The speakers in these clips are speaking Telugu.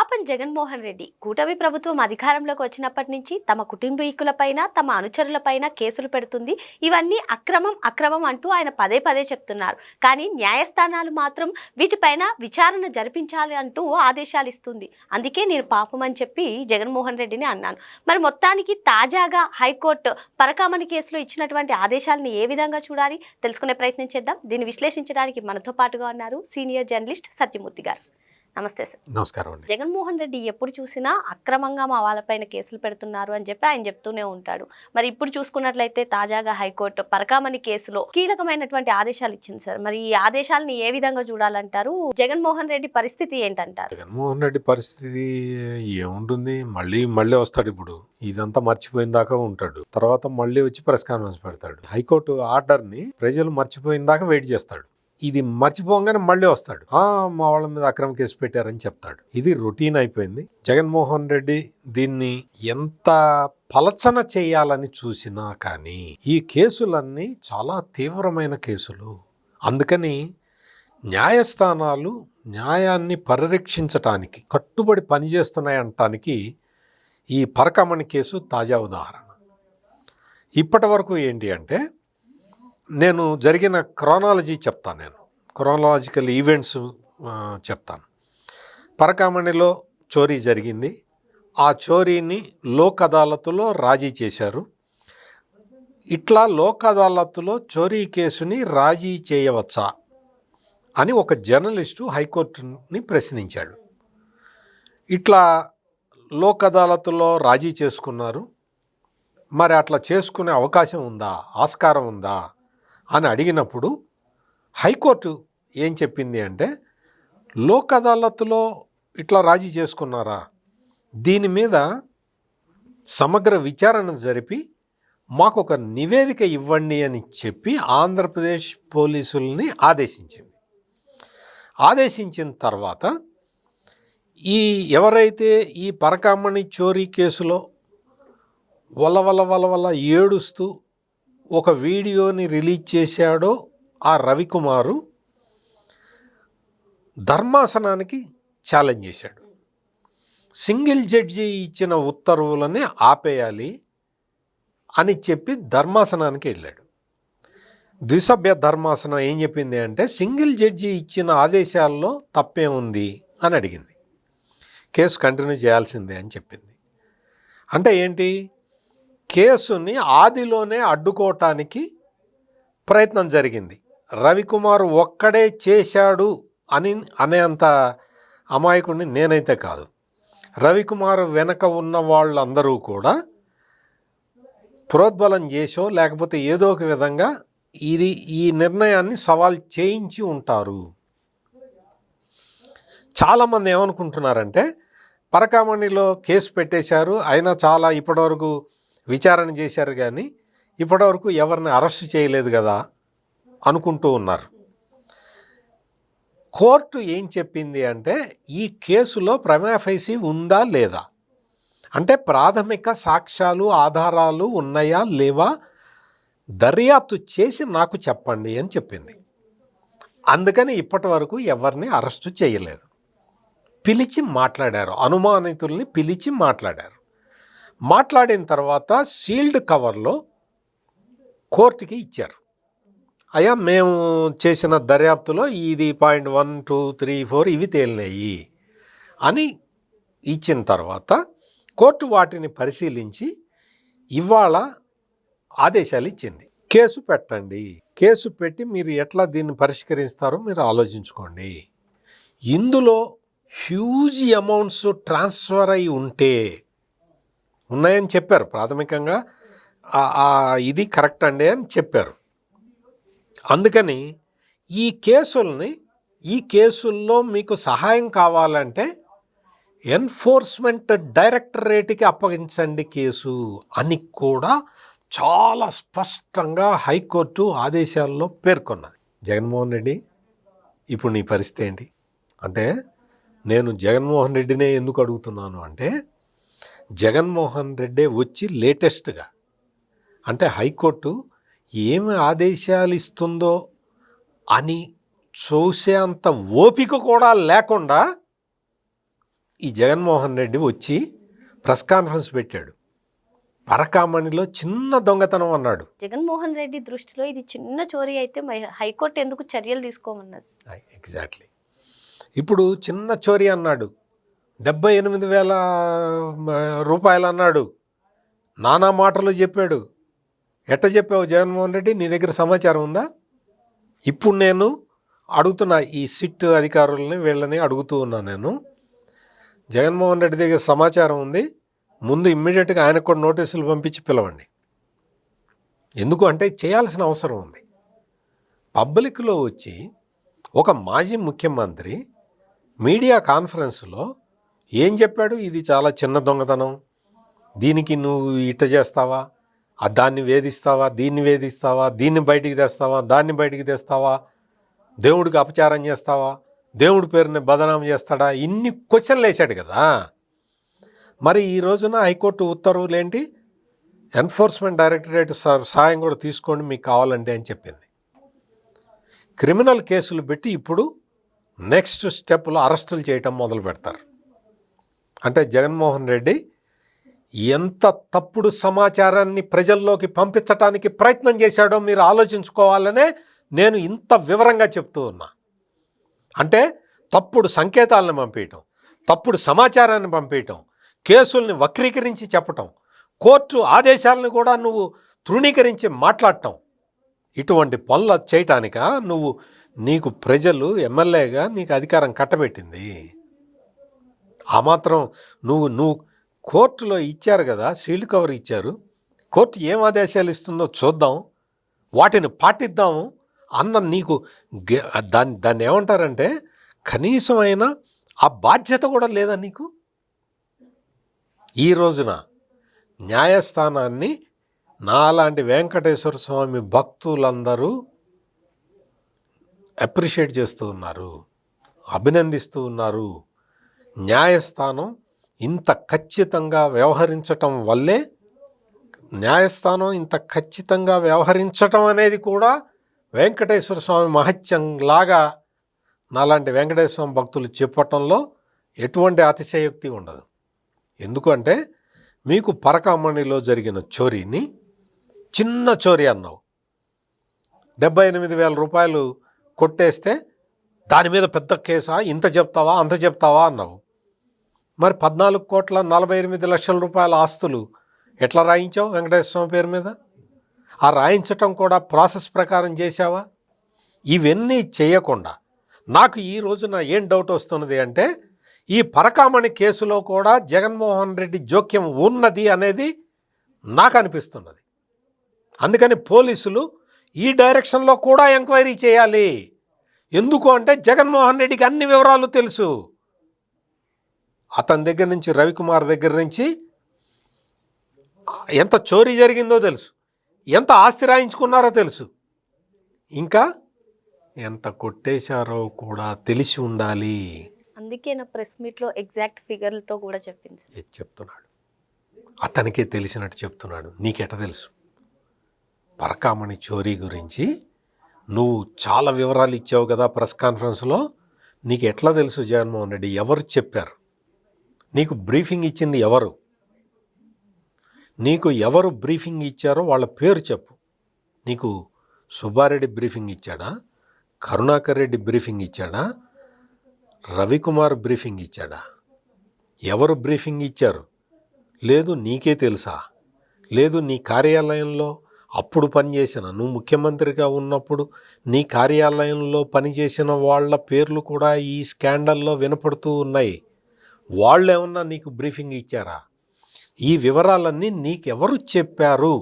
పాపం జగన్మోహన్ రెడ్డి కూటమి ప్రభుత్వం అధికారంలోకి వచ్చినప్పటి నుంచి తమ కుటుంబీకులపైన తమ అనుచరులపైన కేసులు పెడుతుంది. ఇవన్నీ అక్రమం అక్రమం అంటూ ఆయన పదే పదే చెప్తున్నారు. కానీ న్యాయస్థానాలు మాత్రం వీటిపైన విచారణ జరిపించాలి అంటూ ఆదేశాలు ఇస్తుంది. అందుకే నేను పాపం అని చెప్పి జగన్మోహన్ రెడ్డిని అన్నాను. మరి మొత్తానికి తాజాగా హైకోర్టు పరకామణి కేసులో ఇచ్చినటువంటి ఆదేశాలను ఏ విధంగా చూడాలి తెలుసుకునే ప్రయత్నం చేద్దాం. దీన్ని విశ్లేషించడానికి మనతో పాటుగా ఉన్నారు సీనియర్ జర్నలిస్ట్ సత్యమూర్తి గారు. నమస్తే సార్. నమస్కారం అండి. జగన్మోహన్ రెడ్డి ఎప్పుడు చూసినా అక్రమంగా మా వాళ్ళపైన కేసులు పెడుతున్నారు అని చెప్పి ఆయన చెప్తూనే ఉంటాడు. మరి ఇప్పుడు చూసుకున్నట్లయితే తాజాగా హైకోర్టు పరకామణి కేసులో కీలకమైనటువంటి ఆదేశాలు ఇచ్చింది సార్. మరి ఈ ఆదేశాలను ఏ విధంగా చూడాలంటారు? జగన్మోహన్ రెడ్డి పరిస్థితి ఏంటంటారు? జగన్మోహన్ రెడ్డి పరిస్థితి ఏముంటుంది, మళ్ళీ వస్తాడు. ఇప్పుడు ఇదంతా మర్చిపోయిన దాకా ఉంటాడు, తర్వాత మళ్ళీ వచ్చి ప్రెస్ కాన్ఫరెన్స్ పెడతాడు. హైకోర్టు ఆర్డర్ ని ప్రజలు మర్చిపోయిన దాకా వెయిట్ చేస్తాడు. ఇది మర్చిపోగానే మళ్ళీ వస్తాడు, మా వాళ్ళ మీద అక్రమ కేసు పెట్టారని చెప్తాడు. ఇది రొటీన్ అయిపోయింది. జగన్మోహన్ రెడ్డి దీన్ని ఎంత పలచన చేయాలని చూసినా కానీ ఈ కేసులన్నీ చాలా తీవ్రమైన కేసులు. అందుకని న్యాయస్థానాలు న్యాయాన్ని పరిరక్షించటానికి కట్టుబడి పనిచేస్తున్నాయంటానికి ఈ పరకామణి కేసు తాజా ఉదాహరణ. ఇప్పటి వరకు ఏంటి అంటే, నేను జరిగిన క్రోనాలజీ చెప్తాను. నేను క్రోనాలజికల్ ఈవెంట్స్ చెప్తాను. పరకామణిలో చోరీ జరిగింది. ఆ చోరీని లోక్ అదాలత్లో రాజీ చేశారు. ఇట్లా లోక్ అదాలత్లో చోరీ కేసుని రాజీ చేయవచ్చా అని ఒక జర్నలిస్టు హైకోర్టుని ప్రశ్నించాడు. ఇట్లా లోక్ అదాలత్లో రాజీ చేసుకున్నారు, మరి అట్లా చేసుకునే అవకాశం ఉందా, ఆస్కారం ఉందా అని అడిగినప్పుడు హైకోర్టు ఏం చెప్పింది అంటే, లోక్ అదాలత్లో ఇట్లా రాజీ చేసుకున్నారా, దీని మీద సమగ్ర విచారణ జరిపి మాకు ఒక నివేదిక ఇవ్వండి అని చెప్పి ఆంధ్రప్రదేశ్ పోలీసుల్ని ఆదేశించింది. ఆదేశించిన తర్వాత ఎవరైతే ఈ పరకామణి చోరీ కేసులో వల్ల ఏడుస్తూ ఒక వీడియోని రిలీజ్ చేశాడో ఆ రవికుమారు ధర్మాసనానికి ఛాలెంజ్ చేశాడు. సింగిల్ జడ్జి ఇచ్చిన ఉత్తర్వులని ఆపేయాలి అని చెప్పి ధర్మాసనానికి వెళ్ళాడు. ద్విసభ్య ధర్మాసనం ఏం చెప్పింది అంటే, సింగిల్ జడ్జి ఇచ్చిన ఆదేశాల్లో తప్పే ఉంది అని అడిగింది. కేసు కంటిన్యూ చేయాల్సిందే అని చెప్పింది. అంటే ఏంటి, కేసుని ఆదిలోనే అడ్డుకోవటానికి ప్రయత్నం జరిగింది. రవికుమార్ ఒక్కడే చేశాడు అనేంత అమాయకుడిని నేనైతే కాదు. రవికుమార్ వెనక ఉన్న వాళ్ళందరూ కూడా ప్రోద్బలం చేసో లేకపోతే ఏదో ఒక విధంగా ఈ నిర్ణయాన్ని సవాల్ చేయించి ఉంటారు. చాలామంది ఏమనుకుంటున్నారంటే, పరకామణిలో కేసు పెట్టేశారు, అయినా చాలా ఇప్పటివరకు విచారణ చేశారు కానీ ఇప్పటివరకు ఎవరిని అరెస్ట్ చేయలేదు కదా అనుకుంటూ ఉన్నారు. కోర్టు ఏం చెప్పింది అంటే, ఈ కేసులో ప్రైమా ఫేసి ఉందా లేదా, అంటే ప్రాథమిక సాక్ష్యాలు ఆధారాలు ఉన్నాయా లేవా దర్యాప్తు చేసి నాకు చెప్పండి అని చెప్పింది. అందుకని ఇప్పటి వరకు ఎవరిని అరెస్టు చేయలేదు. పిలిచి మాట్లాడారు, అనుమానితుల్ని పిలిచి మాట్లాడారు. మాట్లాడిన తర్వాత సీల్డ్ కవర్లో కోర్టుకి ఇచ్చారు. అయ్యా, మేము చేసిన దర్యాప్తులో ఇది పాయింట్ 1, 2, 3, 4 ఇవి తేలినాయి అని ఇచ్చిన తర్వాత కోర్టు వాటిని పరిశీలించి ఇవాళ ఆదేశాలు ఇచ్చింది. కేసు పెట్టండి, కేసు పెట్టి మీరు ఎట్లా దీన్ని పరిష్కరిస్తారో మీరు ఆలోచించుకోండి. ఇందులో హ్యూజ్ అమౌంట్స్ ట్రాన్స్ఫర్ అయి ఉన్నాయని చెప్పారు. ప్రాథమికంగా ఇది కరెక్ట్ అండి అని చెప్పారు. అందుకని ఈ కేసుల్లో మీకు సహాయం కావాలంటే ఎన్ఫోర్స్మెంట్ డైరెక్టరేట్కి అప్పగించండి కేసు అని కూడా చాలా స్పష్టంగా హైకోర్టు ఆదేశాల్లో పేర్కొన్నది. జగన్మోహన్ రెడ్డి, ఇప్పుడు నీ పరిస్థితి ఏంటి అంటే, నేను జగన్మోహన్ రెడ్డినే ఎందుకు అడుగుతున్నాను అంటే, జగన్మోహన్ రెడ్డి వచ్చి లేటెస్ట్గా అంటే హైకోర్టు ఏమి ఆదేశాలు ఇస్తుందో అని చూసేంత ఓపిక కూడా లేకుండా ఈ జగన్మోహన్ రెడ్డి వచ్చి ప్రెస్ కాన్ఫరెన్స్ పెట్టాడు. పరకామణిలో చిన్న దొంగతనం అన్నాడు. జగన్మోహన్ రెడ్డి దృష్టిలో ఇది చిన్న చోరీ అయితే హైకోర్టు ఎందుకు చర్యలు తీసుకోమన్నది? ఎగ్జాక్ట్లీ. ఇప్పుడు చిన్న చోరీ అన్నాడు, 78,000 రూపాయలు అన్నాడు, నానా మాటలు చెప్పాడు. ఎట్ట చెప్పావు జగన్మోహన్ రెడ్డి? నీ దగ్గర సమాచారం ఉందా? ఇప్పుడు నేను అడుగుతున్నా, ఈ సిట్ అధికారులని వీళ్ళని అడుగుతూ ఉన్నా నేను. జగన్మోహన్ రెడ్డి దగ్గర సమాచారం ఉంది, ముందు ఇమ్మీడియట్గా ఆయనకు కూడా నోటీసులు పంపించి పిలవండి. ఎందుకు అంటే చేయాల్సిన అవసరం ఉంది. పబ్లిక్లో వచ్చి ఒక మాజీ ముఖ్యమంత్రి మీడియా కాన్ఫరెన్స్లో ఏం చెప్పాడు? ఇది చాలా చిన్న దొంగతనం, దీనికి నువ్వు ఇట్ట చేస్తావా, దాన్ని వేధిస్తావా, దీన్ని వేధిస్తావా, దీన్ని బయటికి తెస్తావా, దాన్ని బయటికి తెస్తావా, దేవుడికి అపచారం చేస్తావా, దేవుడి పేరుని బదనాం చేస్తాడా, ఇన్ని క్వశ్చన్లు వేశాడు కదా. మరి ఈ రోజున హైకోర్టు ఉత్తర్వులు ఏంటి? ఎన్ఫోర్స్మెంట్ డైరెక్టరేట్ సహాయం కూడా తీసుకోండి మీకు కావాలంటే అని చెప్పింది. క్రిమినల్ కేసులు పెట్టి ఇప్పుడు నెక్స్ట్ స్టెప్లో అరెస్టులు చేయటం మొదలు పెడతారు. అంటే జగన్మోహన్ రెడ్డి ఎంత తప్పుడు సమాచారాన్ని ప్రజల్లోకి పంపించడానికి ప్రయత్నం చేశాడో మీరు ఆలోచించుకోవాలనే నేను ఇంత వివరంగా చెప్తూ ఉన్నా. అంటే తప్పుడు సంకేతాలను పంపించటం, తప్పుడు సమాచారాన్ని పంపించటం, కేసుల్ని వక్రీకరించి చెప్పటం, కోర్టు ఆదేశాలను కూడా నువ్వు తృణీకరించి మాట్లాడటం, ఇటువంటి పనులు చేయటానిక నీకు ప్రజలు ఎమ్మెల్యేగా నీకు అధికారం కట్టబెట్టింది. ఆ మాత్రం నువ్వు కోర్టులో ఇచ్చారు కదా, సీల్డ్ కవర్ ఇచ్చారు, కోర్టు ఏం ఆదేశాలు ఇస్తుందో చూద్దాం, వాటిని పాటిద్దాము అన్న నీకు దాన్ని ఏమంటారంటే కనీసం అయినా ఆ బాధ్యత కూడా లేదా నీకు? ఈ రోజున న్యాయస్థానాన్ని నాలాంటి వెంకటేశ్వర స్వామి భక్తులందరూ అప్రిషియేట్ చేస్తూ ఉన్నారు, అభినందిస్తూ ఉన్నారు. న్యాయస్థానం ఇంత ఖచ్చితంగా వ్యవహరించటం వల్లే, న్యాయస్థానం ఇంత ఖచ్చితంగా వ్యవహరించటం అనేది కూడా వెంకటేశ్వర స్వామి మహత్యంలాగా నాలాంటి వెంకటేశ్వర స్వామి భక్తులు చెప్పటంలో ఎటువంటి అతిశయోక్తి ఉండదు. ఎందుకంటే మీకు పరకామణిలో జరిగిన చోరీని చిన్న చోరీ అన్నావు, 78,000 రూపాయలు కొట్టేస్తే దాని మీద పెద్ద కేసా, ఇంత చెప్తావా అంత చెప్తావా అన్నావు. మరి 14,48,00,000 రూపాయల ఆస్తులు ఎట్లా రాయించావు వెంకటేశ్వర స్వామి పేరు మీద? ఆ రాయించటం కూడా ప్రాసెస్ ప్రకారం చేశావా? ఇవన్నీ చేయకుండా నాకు ఈ రోజున ఏం డౌట్ వస్తున్నది అంటే, ఈ పరకామణి కేసులో కూడా జగన్మోహన్ రెడ్డి జోక్యం ఉన్నది అనేది నాకు అనిపిస్తున్నది. అందుకని పోలీసులు ఈ డైరెక్షన్లో కూడా ఎంక్వైరీ చేయాలి. ఎందుకు అంటే జగన్మోహన్ రెడ్డికి అన్ని వివరాలు తెలుసు. అతని దగ్గర నుంచి, రవికుమార్ దగ్గర నుంచి ఎంత చోరీ జరిగిందో తెలుసు, ఎంత ఆస్తి రాయించుకున్నారో తెలుసు, ఇంకా ఎంత కొట్టేశారో కూడా తెలిసి ఉండాలి. అందుకే నా ప్రెస్ మీట్లో ఎగ్జాక్ట్ ఫిగర్లతో కూడా చెప్తున్నాడు. అతనికే తెలిసినట్టు చెప్తున్నాడు. నీకెట తెలుసు? పరకామణి చోరీ గురించి నువ్వు చాలా వివరాలు ఇచ్చావు కదా ప్రెస్ కాన్ఫరెన్స్లో. నీకు ఎట్లా తెలుసు జగన్మోహన్ రెడ్డి? ఎవరు చెప్పారు నీకు? బ్రీఫింగ్ ఇచ్చింది ఎవరు? నీకు ఎవరు బ్రీఫింగ్ ఇచ్చారో వాళ్ళ పేరు చెప్పు. నీకు సుబ్బారెడ్డి బ్రీఫింగ్ ఇచ్చాడా? కరుణాకర్ రెడ్డి బ్రీఫింగ్ ఇచ్చాడా? రవికుమార్ బ్రీఫింగ్ ఇచ్చాడా? ఎవరు బ్రీఫింగ్ ఇచ్చారు? లేదు నీకే తెలుసా? లేదు నీ కార్యాలయంలో అప్పుడు పనిచేసిన, నువ్వు ముఖ్యమంత్రిగా ఉన్నప్పుడు నీ కార్యాలయంలో పనిచేసిన వాళ్ళ పేర్లు కూడా ఈ స్కాండల్లో వినపడుతూ ఉన్నాయి. వాళ్ళు ఏమన్నా నీకు బ్రీఫింగ్ ఇచ్చారా? ఈ వివరాలన్నీ నీకెవరు చెప్పారు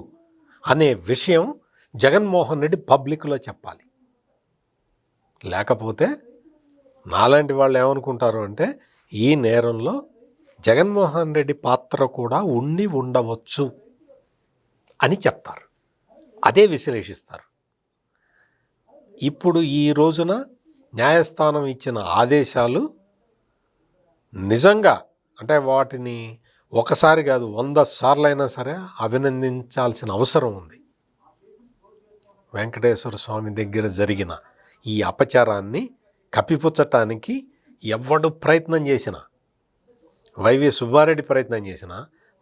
అనే విషయం జగన్మోహన్ రెడ్డి పబ్లిక్లో చెప్పాలి. లేకపోతే నాలాంటి వాళ్ళు ఏమనుకుంటారు అంటే, ఈ నేరంలో జగన్మోహన్ రెడ్డి పాత్ర కూడా ఉండి ఉండవచ్చు అని చెప్తారు, అదే విశ్లేషిస్తారు. ఇప్పుడు ఈ రోజున న్యాయస్థానం ఇచ్చిన ఆదేశాలు నిజంగా అంటే వాటిని ఒకసారి కాదు 100 సార్లైనా సరే అభినందించాల్సిన అవసరం ఉంది. వెంకటేశ్వర స్వామి దగ్గర జరిగిన ఈ అపచారాన్ని కప్పిపుచ్చటానికి ఎవడు ప్రయత్నం చేసినా, వైవి సుబ్బారెడ్డి ప్రయత్నం చేసిన,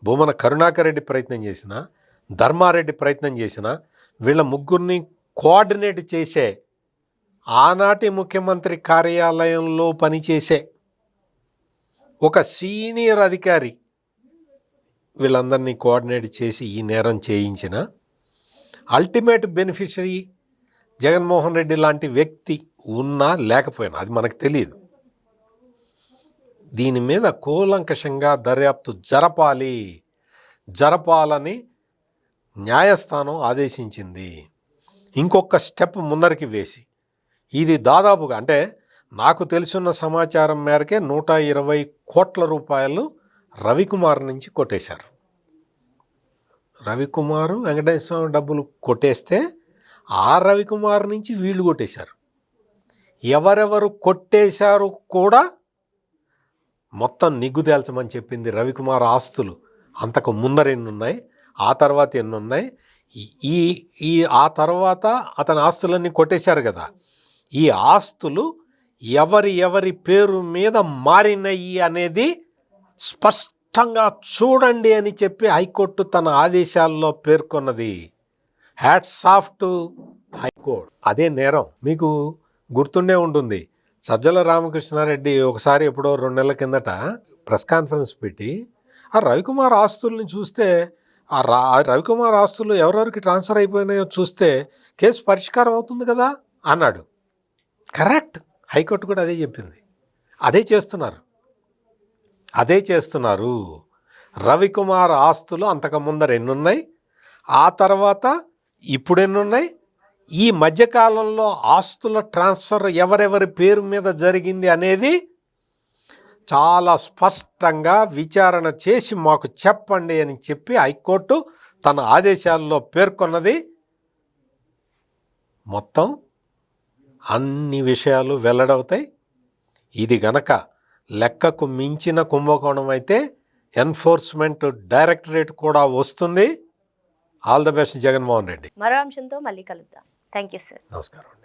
భూమన కరుణాకర్ రెడ్డి ప్రయత్నం చేసిన, ధర్మారెడ్డి ప్రయత్నం చేసిన, వీళ్ళ ముగ్గురిని కోఆర్డినేట్ చేసే ఆనాటి ముఖ్యమంత్రి కార్యాలయంలో పనిచేసే ఒక సీనియర్ అధికారి వీళ్ళందరినీ కోఆర్డినేట్ చేసి ఈ నేరం చేయించిన అల్టిమేట్ బెనిఫిషరీ జగన్మోహన్ రెడ్డి లాంటి వ్యక్తి ఉన్నా లేకపోయినా అది మనకు తెలియదు. దీని మీద కూలంకషంగా దర్యాప్తు జరపాలని న్యాయస్థానం ఆదేశించింది. ఇంకొక స్టెప్ ముందరికి వేసి ఇది దాదాపుగా అంటే నాకు తెలుసున్న సమాచారం మేరకే 120 కోట్ల రూపాయలు రవికుమార్ నుంచి కొట్టేశారు. రవికుమారు వెంకటేశ్వర స్వామి డబ్బులు కొట్టేస్తే ఆ రవికుమార్ నుంచి వీళ్ళు కొట్టేశారు. ఎవరెవరు కొట్టేశారు కూడా మొత్తం నిగ్గు తేల్చమని చెప్పింది. రవికుమార్ ఆస్తులు అంతకు ముందర ఎన్ని ఉన్నాయి, ఆ తర్వాత ఎన్ని ఉన్నాయి, ఆ తర్వాత అతని ఆస్తులన్నీ కొట్టేశారు కదా, ఈ ఆస్తులు ఎవరి పేరు మీద మారినయి అనేది స్పష్టంగా చూడండి అని చెప్పి హైకోర్టు తన ఆదేశాల్లో పేర్కొన్నది. Hats off to high court. అదే నేరం మీకు గుర్తుండే ఉంటుంది. సజ్జల రామకృష్ణారెడ్డి ఒకసారి ఎప్పుడో 2 నెలల కిందట ప్రెస్ కాన్ఫరెన్స్ పెట్టి ఆ రవికుమార్ ఆస్తుల్ని చూస్తే ఆ రవికుమార్ ఆస్తులు ఎవరెవరికి ట్రాన్స్ఫర్ అయిపోయినాయో చూస్తే కేసు పరిష్కారం అవుతుంది కదా అన్నాడు. కరెక్ట్, హైకోర్టు కూడా అదే చెప్పింది. అదే చేస్తున్నారు. రవికుమార్ ఆస్తులు అంతకు ముందర ఎన్నున్నాయి, ఆ తర్వాత ఇప్పుడు ఎన్నున్నాయి, ఈ మధ్యకాలంలో ఆస్తుల ట్రాన్స్ఫర్ ఎవరెవరి పేరు మీద జరిగింది అనేది చాలా స్పష్టంగా విచారణ చేసి మాకు చెప్పండి అని చెప్పి హైకోర్టు తన ఆదేశాల్లో పేర్కొన్నది. మొత్తం అన్ని విషయాలు వెల్లడవుతాయి. ఇది గనక లెక్కకు మించిన కుంభకోణం అయితే ఎన్ఫోర్స్మెంట్ డైరెక్టరేట్ కూడా వస్తుంది. All the best Jaganmohan Reddy. మరో అంశంతో మళ్ళీ కలుద్దాం. Thank you sir. నమస్కారం అండి.